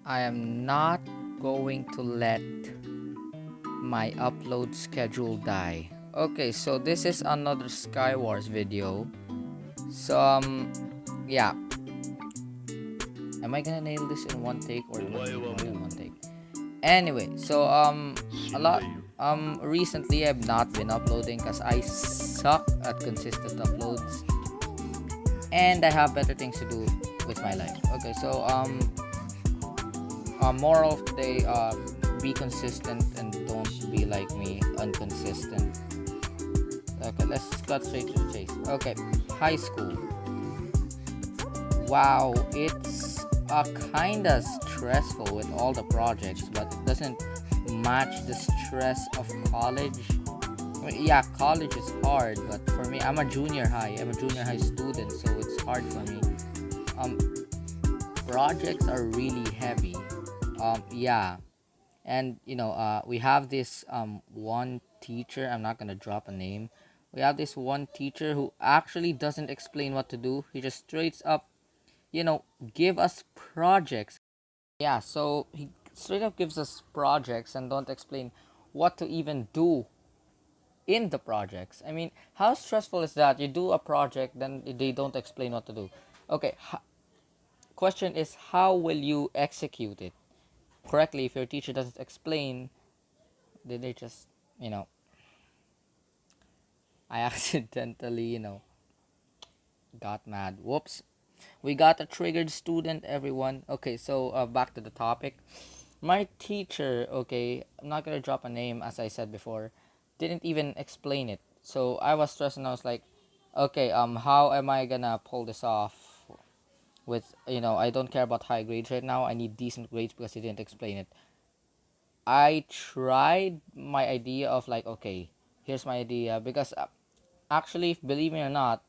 I am not going to let my upload schedule die. Okay, so this is another Skywars video. So yeah, am I gonna nail this in one take or do I need more than one take? Anyway, so a lot recently I've not been uploading because I suck at consistent uploads and I have better things to do with my life. Okay, so moral of the day, be consistent and don't be like me, inconsistent. Okay, let's cut straight to the chase. Okay, high school. Wow, it's kinda stressful with all the projects, but it doesn't match the stress of college. I mean, yeah, college is hard, but for me, I'm a junior high. I'm a junior high student, so it's hard for me. Um, Projects are really heavy. Yeah, and we have this one teacher. I'm not gonna drop a name. We have this one teacher who actually doesn't explain what to do. He just straight up give us projects. Yeah, so he straight up gives us projects and don't explain what to even do in the projects. I mean, how stressful is that? You do a project, then they don't explain what to do. Okay, question is, how will you execute it correctly if your teacher doesn't explain? Did they just, you know, I accidentally, got mad. Whoops. We got a triggered student, everyone. Okay, so back to the topic. My teacher, okay, I'm not gonna drop a name as I said before, didn't even explain it. So I was stressed and I was like, okay, how am I gonna pull this off? With I don't care about high grades right now. I need decent grades because he didn't explain it. I tried my idea of like, okay, here's my idea because actually, believe me or not,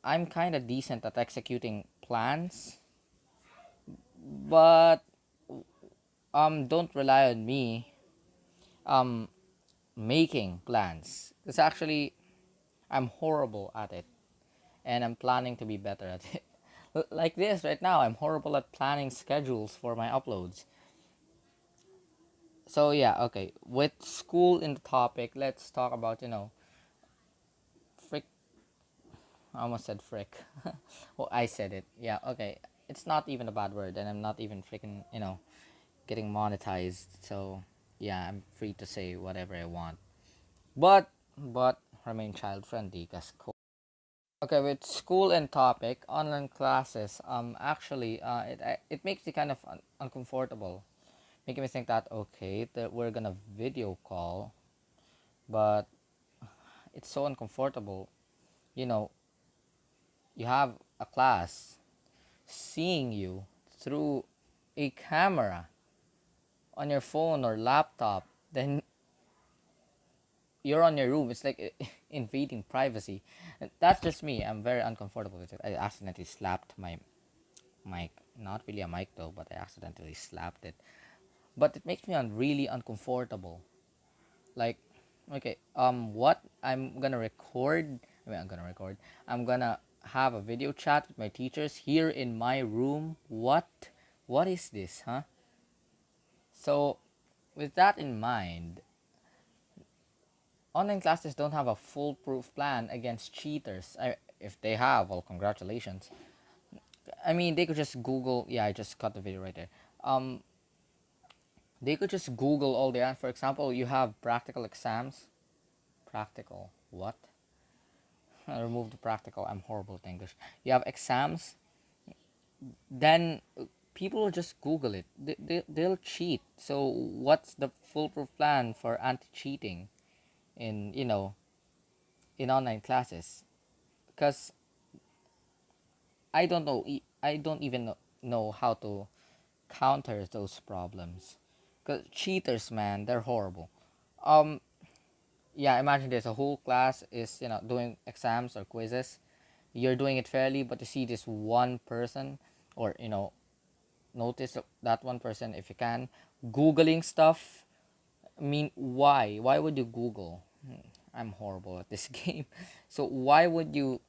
I'm kind of decent at executing plans, but don't rely on me um making plans. Because actually, I'm horrible at it, and I'm planning to be better at it. Like this right now, I'm horrible at planning schedules for my uploads. So yeah, okay. With school in the topic, let's talk about frick. I almost said frick. Well, I said it. Yeah, okay. It's not even a bad word, and I'm not even freaking getting monetized. So yeah, I'm free to say whatever I want. But remain child friendly, cause cool. Okay, with school and topic, online classes. Actually, it makes me kind of uncomfortable, making me think that okay, that we're gonna video call, but it's so uncomfortable. You know, you have a class seeing you through a camera on your phone or laptop, then you're on your room. It's like invading privacy. That's just me. I'm very uncomfortable with it. I accidentally slapped my mic. Not really a mic though, but I accidentally slapped it. But it makes me really uncomfortable. Like, okay, what I'm gonna record. I mean, I'm gonna record. I'm gonna have a video chat with my teachers here in my room. What is this, huh? So, with that in mind, online classes don't have a foolproof plan against cheaters. If they have, well, congratulations. I mean, they could just Google. Yeah, I just cut the video right there. Um, they could just Google all the. For example, you have practical exams. Practical what? I removed the practical. I'm horrible at English. You have exams. Then people will just Google it. They'll cheat. So what's the foolproof plan for anti-cheating in in online classes? Because I don't even know how to counter those problems. Cause cheaters, man, they're horrible. Um, yeah, imagine this: a whole class is doing exams or quizzes. You're doing it fairly, but you see this one person, or notice that one person if you can, googling stuff. I mean, why? Why would you Google? I'm horrible at this game. So why would you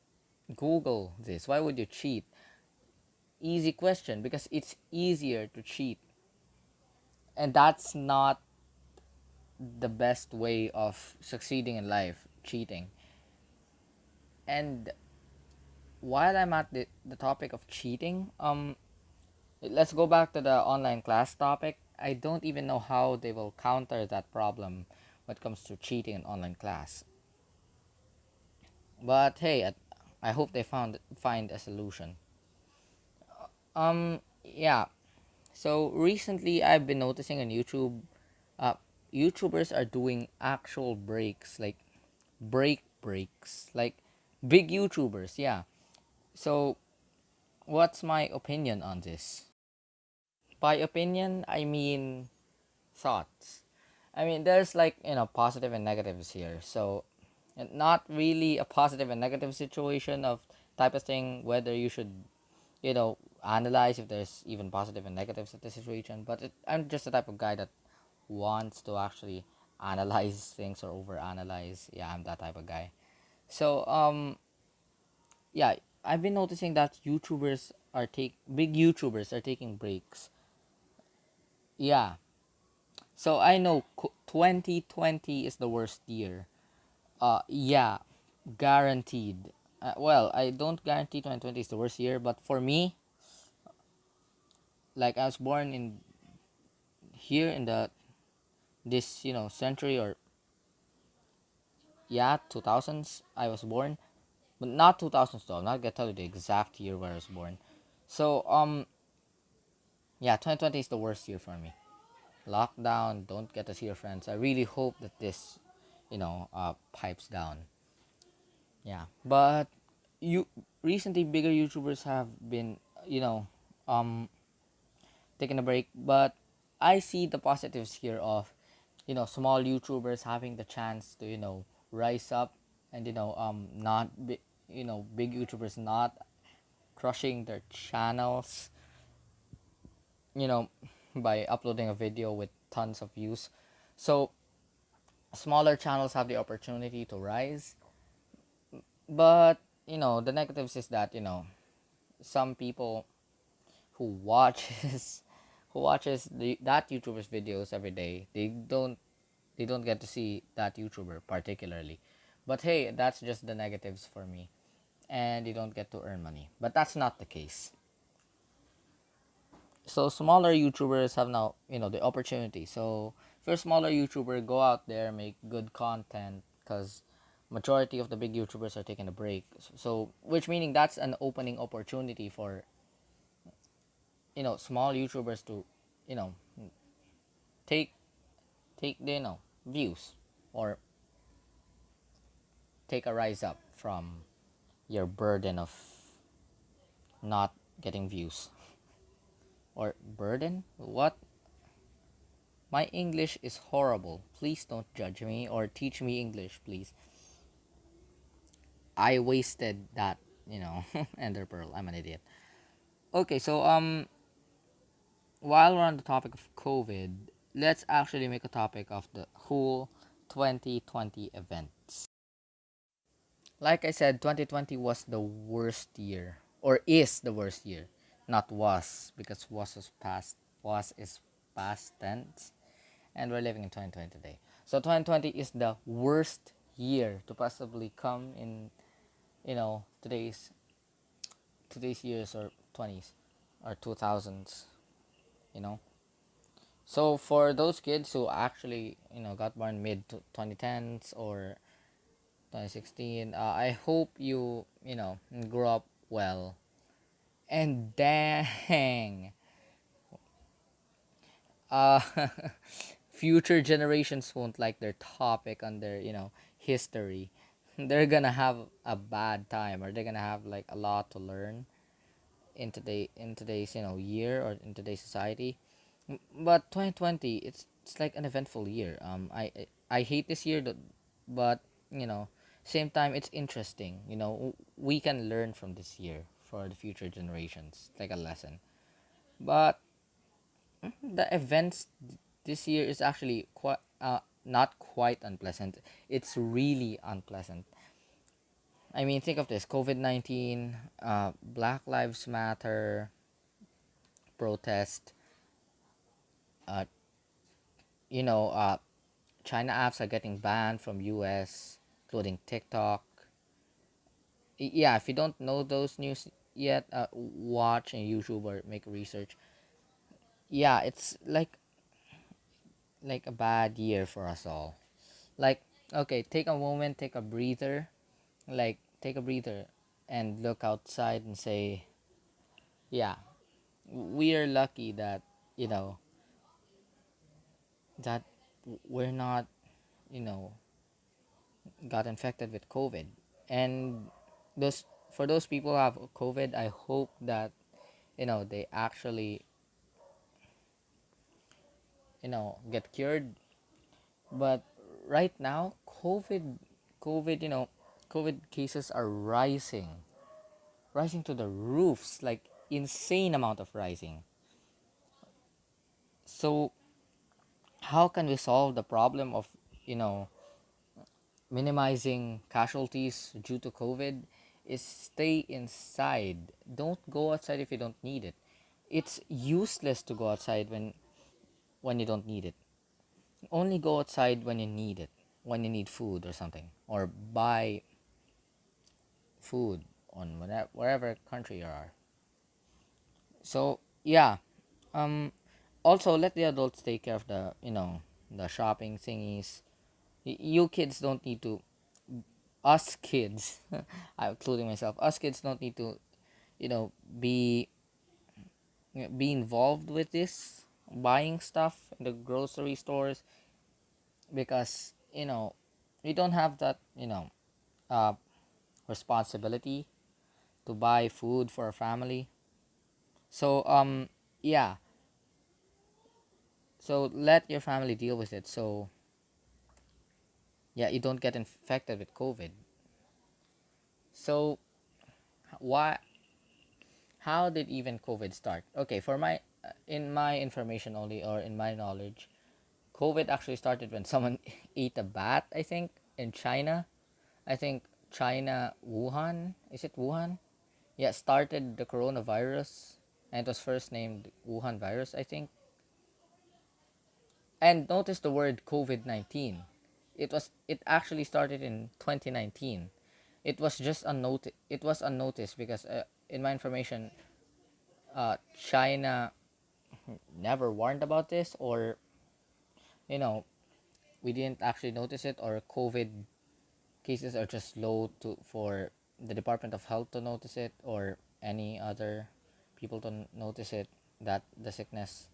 Google this? Why would you cheat? easy question because it's easier to cheat, and that's not the best way of succeeding in life, cheating. And while I'm at the topic of cheating, let's go back to the online class topic. I don't even know how they will counter that problem when it comes to cheating in online class. But hey, I hope they find a solution. Yeah. So recently, I've been noticing on YouTube, uh, YouTubers are doing actual breaks, like breaks, like big YouTubers. Yeah. So what's my opinion on this? By opinion, I mean thoughts. I mean, there's like, positive and negatives here. So, and not really a positive and negative situation of type of thing, whether you should, analyze if there's even positive and negatives of the situation. But I'm just the type of guy that wants to actually analyze things or overanalyze. Yeah, I'm that type of guy. So, yeah, I've been noticing that big YouTubers are taking breaks. Yeah, so I know 2020 is the worst year. Yeah, guaranteed. Well, I don't guarantee 2020 is the worst year, but for me, like I was born in here in the this century, or yeah, 2000s. I was born, but not 2000s though. I'm not gonna tell you the exact year where I was born. So yeah, 2020 is the worst year for me. Lockdown, don't get to see your friends. I really hope that this, pipes down. Yeah, but you recently bigger YouTubers have been, um, taking a break. But I see the positives here of, small YouTubers having the chance to, rise up, and not big YouTubers not crushing their channels, you know, by uploading a video with tons of views. So smaller channels have the opportunity to rise, but the negatives is that some people who watches that YouTuber's videos every day, they don't get to see that YouTuber particularly. But hey, that's just the negatives for me, and you don't get to earn money. But that's not the case. So smaller YouTubers have now the opportunity. So if you're a smaller YouTuber, go out there, make good content, because majority of the big YouTubers are taking a break. So which meaning that's an opening opportunity for small YouTubers to you know take the views, or take a rise up from your burden of not getting views. Or burden, what? My English is horrible, please don't judge me or teach me English, please. I wasted that ender pearl. I'm an idiot. Okay, so while we're on the topic of COVID, let's actually make a topic of the whole 2020 events. Like I said, 2020 was the worst year, or is the worst year. Not was, because was past. Was is past tense, and we're living in 2020 today. So 2020 is the worst year to possibly come in, today's years, or 20s, or 2000s, you know. So for those kids who actually, got born mid 2010s or 2016, I hope you grow up well. And dang, uh, future generations won't like their topic on their, history. They're gonna have a bad time, or they're gonna have like a lot to learn in today's year, or in today's society. But 2020, it's like an eventful year. I hate this year, but you know same time it's interesting. We can learn from this year for the future generations. It's like a lesson. But the events this year is actually quite not quite unpleasant. It's really unpleasant. I mean, think of this: COVID-19, Black Lives Matter. protest. Uh, you know, China apps are getting banned from US, including TikTok. Yeah, if you don't know those news yet, watch on YouTube or make research. Yeah, it's like a bad year for us all. Like, okay, take a moment, take a breather, take a breather, and look outside and say, yeah, we are lucky that you know that we're not, you know, got infected with COVID. And those for those people who have COVID, I hope that they actually get cured. But right now, COVID, COVID cases are rising to the roofs, like insane amount of rising. So how can we solve the problem of you know minimizing casualties due to COVID? Is stay inside. Don't go outside if you don't need it. It's useless to go outside when you don't need it. Only go outside when you need it, when you need food or something, or buy food on wherever country you are. So yeah, um, also let the adults take care of the shopping thingies. You kids don't need to. Us kids, including myself, us kids don't need to, you know, be be involved with this buying stuff in the grocery stores because we don't have that uh, responsibility to buy food for a family. So yeah, so let your family deal with it. So yeah, you don't get infected with COVID. So why? How did even COVID start? Okay, for my in my information only or in my knowledge, COVID actually started when someone ate a bat. I think in China. I think China, Wuhan. Is it Wuhan? Yeah, started the coronavirus, and it was first named Wuhan virus, I think. And notice the word COVID-19. It actually started in 2019. It was just unnoticed. It was unnoticed because in my information, China never warned about this, or you know we didn't actually notice it, or COVID cases are just low to for the Department of Health to notice it, or any other people to notice it, that the sickness.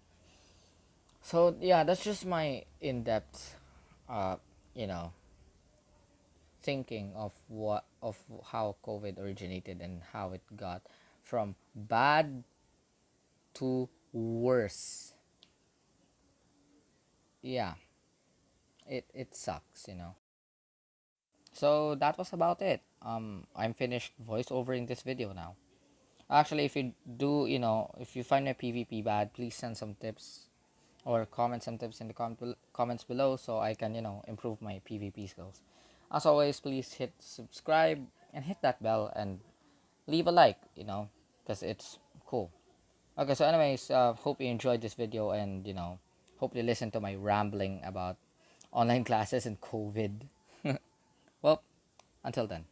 So yeah, that's just my in-depth uh you know thinking of how COVID originated and how it got from bad to worse. Yeah, it sucks. So that was about it. I'm finished voiceovering this video now. Actually, if you do, if you find my PvP bad, please send some tips or comment some tips in the comments below so I can, improve my PvP skills. As always, please hit subscribe and hit that bell and leave a like, because it's cool. Okay, so anyways, hope you enjoyed this video and, hope you listen to my rambling about online classes and COVID. Well, until then.